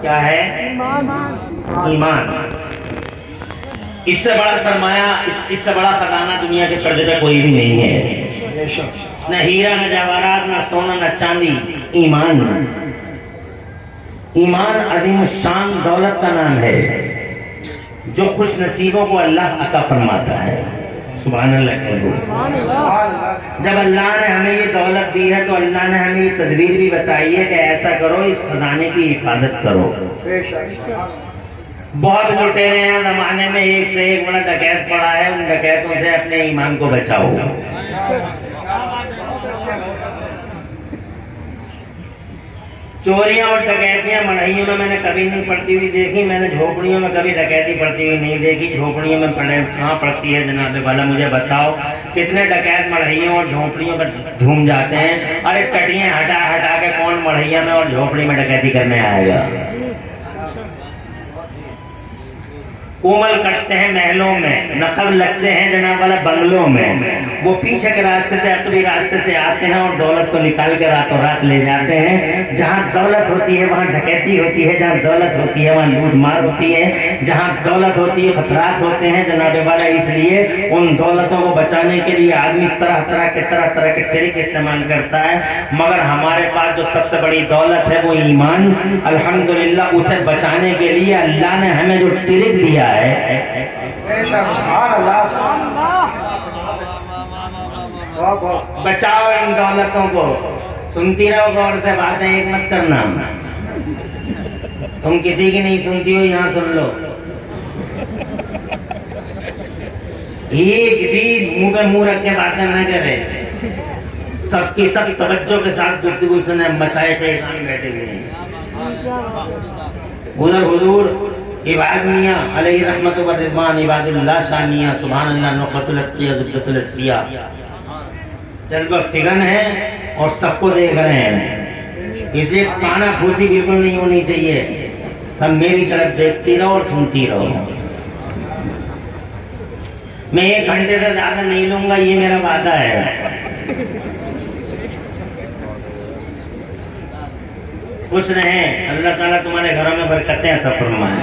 क्या है? ईमान। इससे बड़ा सरमाया, इससे बड़ा खजाना दुनिया के पर्दे पे कोई भी नहीं है। न हीरा, न जवाहरात, न सोना, न चांदी। ईमान। ईमान अजीम शान दौलत का नाम है जो खुश नसीबों को अल्लाह अता फरमाता है। सुभान अल्लाह। जब अल्लाह ने हमें ये दौलत दी है तो अल्लाह ने हमें ये तदबीर भी बताई है कि ऐसा करो, इस खजाने की हिफाजत करो। बहुत लुटेरे हैं जमाने में, एक से एक बड़ा डकैत पड़ा है, उन डकैतों से अपने ईमान को बचाओ। चोरियां और डकैतियां मढ़इयों में मैंने कभी नहीं पड़ती हुई देखी, मैंने झोपड़ियों में कभी डकैती पड़ती हुई नहीं देखी। झोपड़ियों में कहाँ पड़ती है जनाब वाला, मुझे बताओ। कितने डकैत मढ़इयों और झोपड़ियों पर झूम जाते हैं। अरे टटियां हटा हटा के कौन मढ़इया में और झोपड़ी में डकैती करने आएगा। कोमल कटते हैं महलों में, नकल लगते हैं जनाब वाला बंगलों में। वो पीछे के रास्ते से, अकबी रास्ते से आते हैं और दौलत को निकाल के रातों रात ले जाते हैं। जहाँ दौलत होती है वहाँ डकैती होती है, जहाँ दौलत होती है वहाँ लूट मार होती है, जहाँ दौलत होती है खतरात होते हैं जनाब वाला। इसलिए उन दौलतों को बचाने के लिए आदमी तरह तरह के ट्रिक इस्तेमाल करता है। मगर हमारे पास जो सबसे बड़ी दौलत है वो ईमान, अल्हम्दुलिल्लाह, उसे बचाने के लिए अल्लाह ने हमें जो ट्रिक दिया है। बचाओ इन दौलतों को। सुनती रहो गौर से बातें, एक मत करना। तुम किसी की नहीं सुनती हो, यहाँ सुन लो। एक भी मुंह पे मुंह रख के बातें न करे, सबकी सब तवज्जो के साथ गुफ्तगू सुने। मचाए थे बैठे हुए हैं उधर हुजूर इबाद मियां अलैहि रहमत व रिज़वान, इबादुल्लाह शाह मियां, सुभान अल्लाह, नुक़्तुल अत्किया, ज़ुब्दतुल अस्फ़िया, जज्बा फिगन है और सबको देख रहे हैं। इसलिए काना फूसी बिल्कुल नहीं होनी चाहिए। सब मेरी तरफ देखती रहो और सुनती रहो। मैं 1 घंटे से ज्यादा नहीं लूंगा, ये मेरा वादा है। खुश रहें, अल्लाह ताला तुम्हारे घरों में बरकतें अता फरमाए।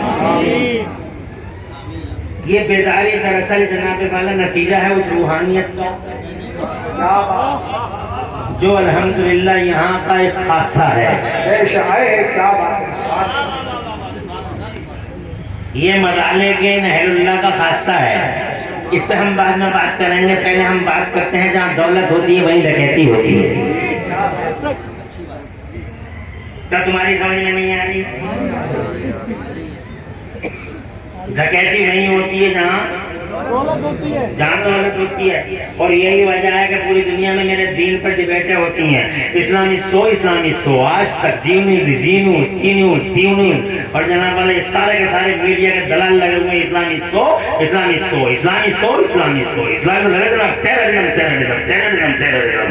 ये बेदारी दरअसल जनाब वाला नतीजा है उस रूहानियत का जो अल्हम्दुलिल्लाह यहाँ का एक खासा है। ये मदाले के नहरुल्लाह का खासा है। इस पर हम बाद में बात करेंगे। पहले हम बात करते हैं जहाँ दौलत होती है वहीं डकैती होती है। क्या तुम्हारी समझ में नहीं आ रही? डकैती नहीं होती है जहाँ दौलत होती है, जहाँ दौलत होती है। और यही वजह है कि पूरी दुनिया में मेरे दीन पर डिबेटें होती हैं। इस्लामी सो आज तक जी न्यूज़ और जनाब वाले सारे के सारे मीडिया के दलाल लगे हुए। इस्लामी सो टेररिज्म।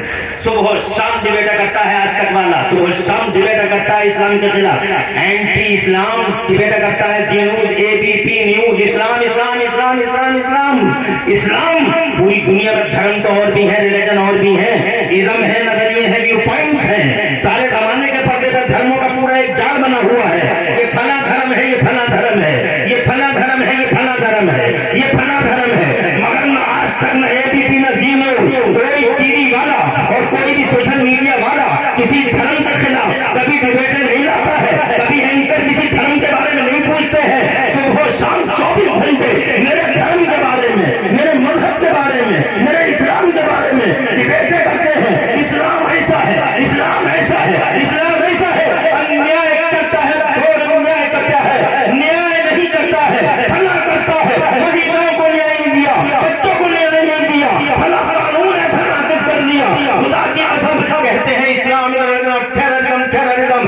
सुबह शाम डिबेट करता है आज तक वाला, सुबह शाम डिबेट करता है इस्लाम के खिलाफ, एंटी इस्लाम डिबेट करता है जी न्यूज़, एबीपी न्यूज़। इस्लाम इस्लाम इस्लाम इस्लाम इस्लाम इस्लाम। पूरी दुनिया में धर्म तो और भी है, रिलीजन और भी है, इज्म है, नजरिए है, व्यू पॉइंट्स हैं। सारे जमाने के पर्दे पर धर्मों का पूरा एक जाल बना हुआ है। ये फला धर्म है, ये फला धर्म है, ये फला धर्म है, ये फला धर्म है, ये फला धर्म है। मगर न आज तक न एबीपी न जी न्यूज़, कोई टीवी वाला और कोई भी सोशल मीडिया वाला किसी धर्म के खिलाफ कभी डिबेट नहीं लाता है, कभी एंकर किसी धर्म के बारे में नहीं पूछते हैं। सुबह शाम 24 घंटे मेरे धर्म के बारे में, मेरे मजहब के बारे में, मेरे इस्लाम के बारे में डिबेटें करते हैं। इस्लाम ऐसा है, इस्लाम ऐसा है, इस्लाम ऐसा है। अन्याय करता है और अन्याय करता है, न्याय नहीं करता है, भला करता है। महिलाओं को न्याय नहीं दिया, बच्चों को न्याय नहीं दिया, भला कानून ऐसा नाफिज कर दिया। खुदा की कसम कहते हैं इस्लाम टेररिज्म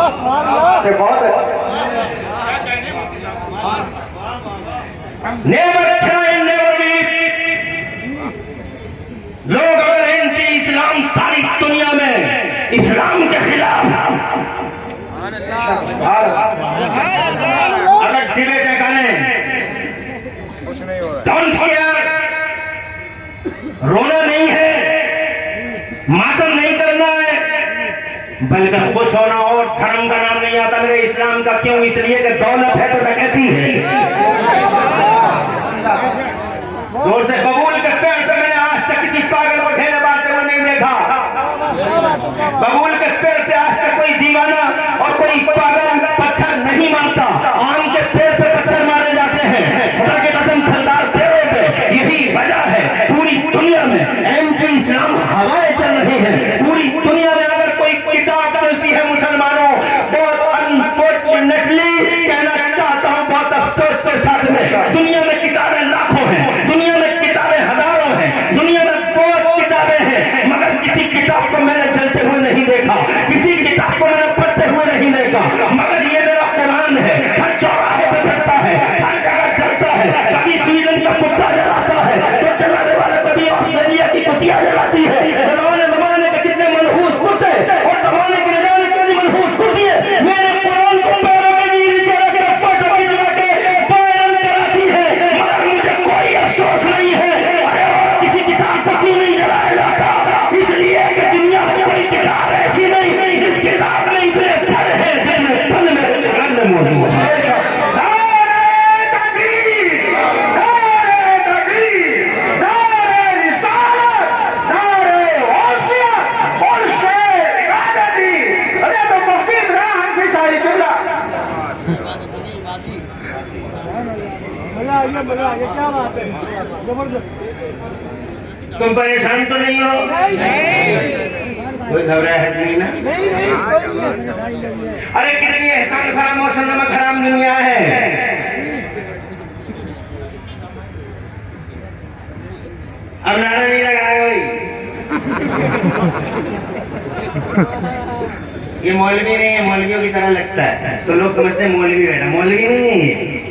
बहुत नेवर ट्राई नेवर लोग अगर एंटी इस्लाम सारी दुनिया में इस्लाम के खिलाफ अगर डिबेट करें डोंट केयर, रोना नहीं है, मातम नहीं करना है, बल्कि खुश होना। और धर्म का नाम नहीं आता मेरे इस्लाम का। क्यों? इसलिए कि दौलत है तो डकैती है। जोर से बबूल के पेड़ पे मैंने आज तक किसी पागल को ठेले मारते हुए नहीं देखा। बबूल के पेड़ पे आज तक कोई दीवाना और कोई पागल पत्थर नहीं मारता। आम के पेड़ पे पत्थर मारे जाते हैं, खुदा के कसम फलदार पेड़ों पे। यही वजह है पूरी दुनिया में एंटी इस्लाम हवाएं चल रही हैं। पूरी दुनिया में अगर कोई किताब चलती है मुसलमानों, बहुत अनफॉर्चुनेटली कहना चाहता हूं, बहुत अफसोस के साथ में, दुनिया में किताबें लाखों हैं, दुनिया में किताबें हजारों हैं, दुनिया में बहुत किताबें हैं, मगर किसी किताब को मैंने चलते हुए नहीं देखा, किसी किताब को मैंने पढ़ते हुए नहीं देखा। मगर ये मेरा कुरान है, हर चौराहे पे चलता है, हर जगह चलता है। कभी स्वीडन का कुत्ता जलाता है तो चलाने वाला कभी ऑस्ट्रेलिया की कुतिया जलाती है। जमाने के कितने मनहूस कुत्ते और जमाने के जाने कितनी मनहूस कुतियां मेरे कुरान को पैरों के नीचे रख के फोटो खिंचवा के वायरल कराती है, मगर मुझे कोई अफसोस नहीं है। अरे किसी किताब को क्यों नहीं जलाया जाता? इसलिए कि दुनिया में कोई किताब ऐसी नहीं जिस किताब में इतने फल है जिनमें फल में रंग मौजूद है। मजा आ गया, क्या बात है, जबरदस्त। तुम परेशान तो नहीं हो? कोई घबराहट नहीं ना? अरे कितनी एहसान खराब मौसम नमक हराम दुनिया है। अब नारा नहीं लगाया भाई। ये मौलवी नहीं है, मौलवियों की तरह लगता है तो लोग समझते हैं मौलवी बैठा, मौलवी नहीं है।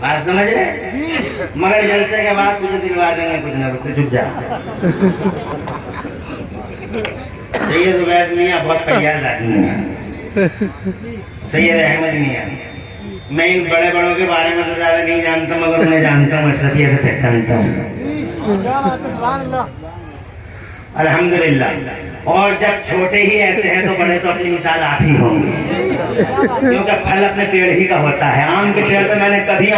बात समझ रहे? मगर जलसे के बाद तुझे दिलवा देंगे कुछ ना कुछ, चुप जा। सैयद उबैद मियां बहुत फरियाद आदमी है, सैयद अहमद मियां। मैं इन बड़े बड़ों के बारे में तो ज्यादा नहीं जानता, मगर उन्हें जानता हूँ, अशरफिया से पहचानता हूँ। अल्हम्दुलिल्लाह। और जब छोटे ही ऐसे हैं तो बड़े तो अपनी मिसाल आप ही होंगे, क्योंकि फल अपने पेड़ ही का होता है। आम के पेड़ पे मैंने कभी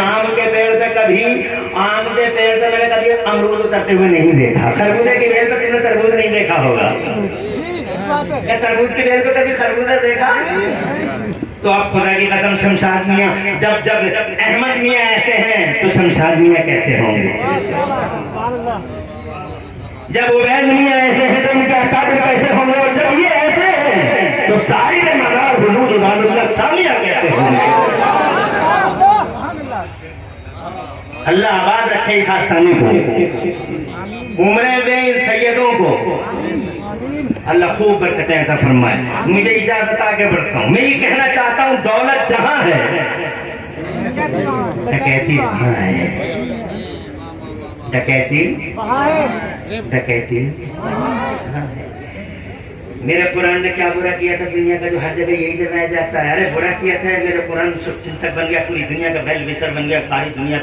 अमरूद उतरते हुए नहीं देखा। खरबूजे के पेड़ पे कितने तरबूज नहीं देखा होगा? क्या तरबूज के पेड़ पे कभी खरबूजा देखा? तो अब खुदा की कसम शमशाद मियां, जब अहमद मियां ऐसे हैं तो शमशाद मियां कैसे होंगे? जब उबैद मियां ऐसे हैं तो इनके अकाबिर कैसे होंगे? और जब ये ऐसे हैं तो साहिब मदार हुजूर इबादुल्लाह सामिया कैसे होंगे? अल्लाह आबाद रखे इस आस्थाने को, उम्रें दे इन सैयदों को, अल्लाह खूब बरकतें अता फरमाए। मुझे इजाजत आगे बढ़ता हूँ। मैं ये कहना चाहता हूँ, दौलत जहाँ है डकैती वहाँ है, डकैती मेरे कुरान ने क्या बुरा किया था दुनिया का जो हर जगह यही जलाया जाता है? अरे बुरा किया था मेरे कुरान शुभ चिंतक बन गया, पूरी दुनिया का बैल विसर बन गया, सारी दुनिया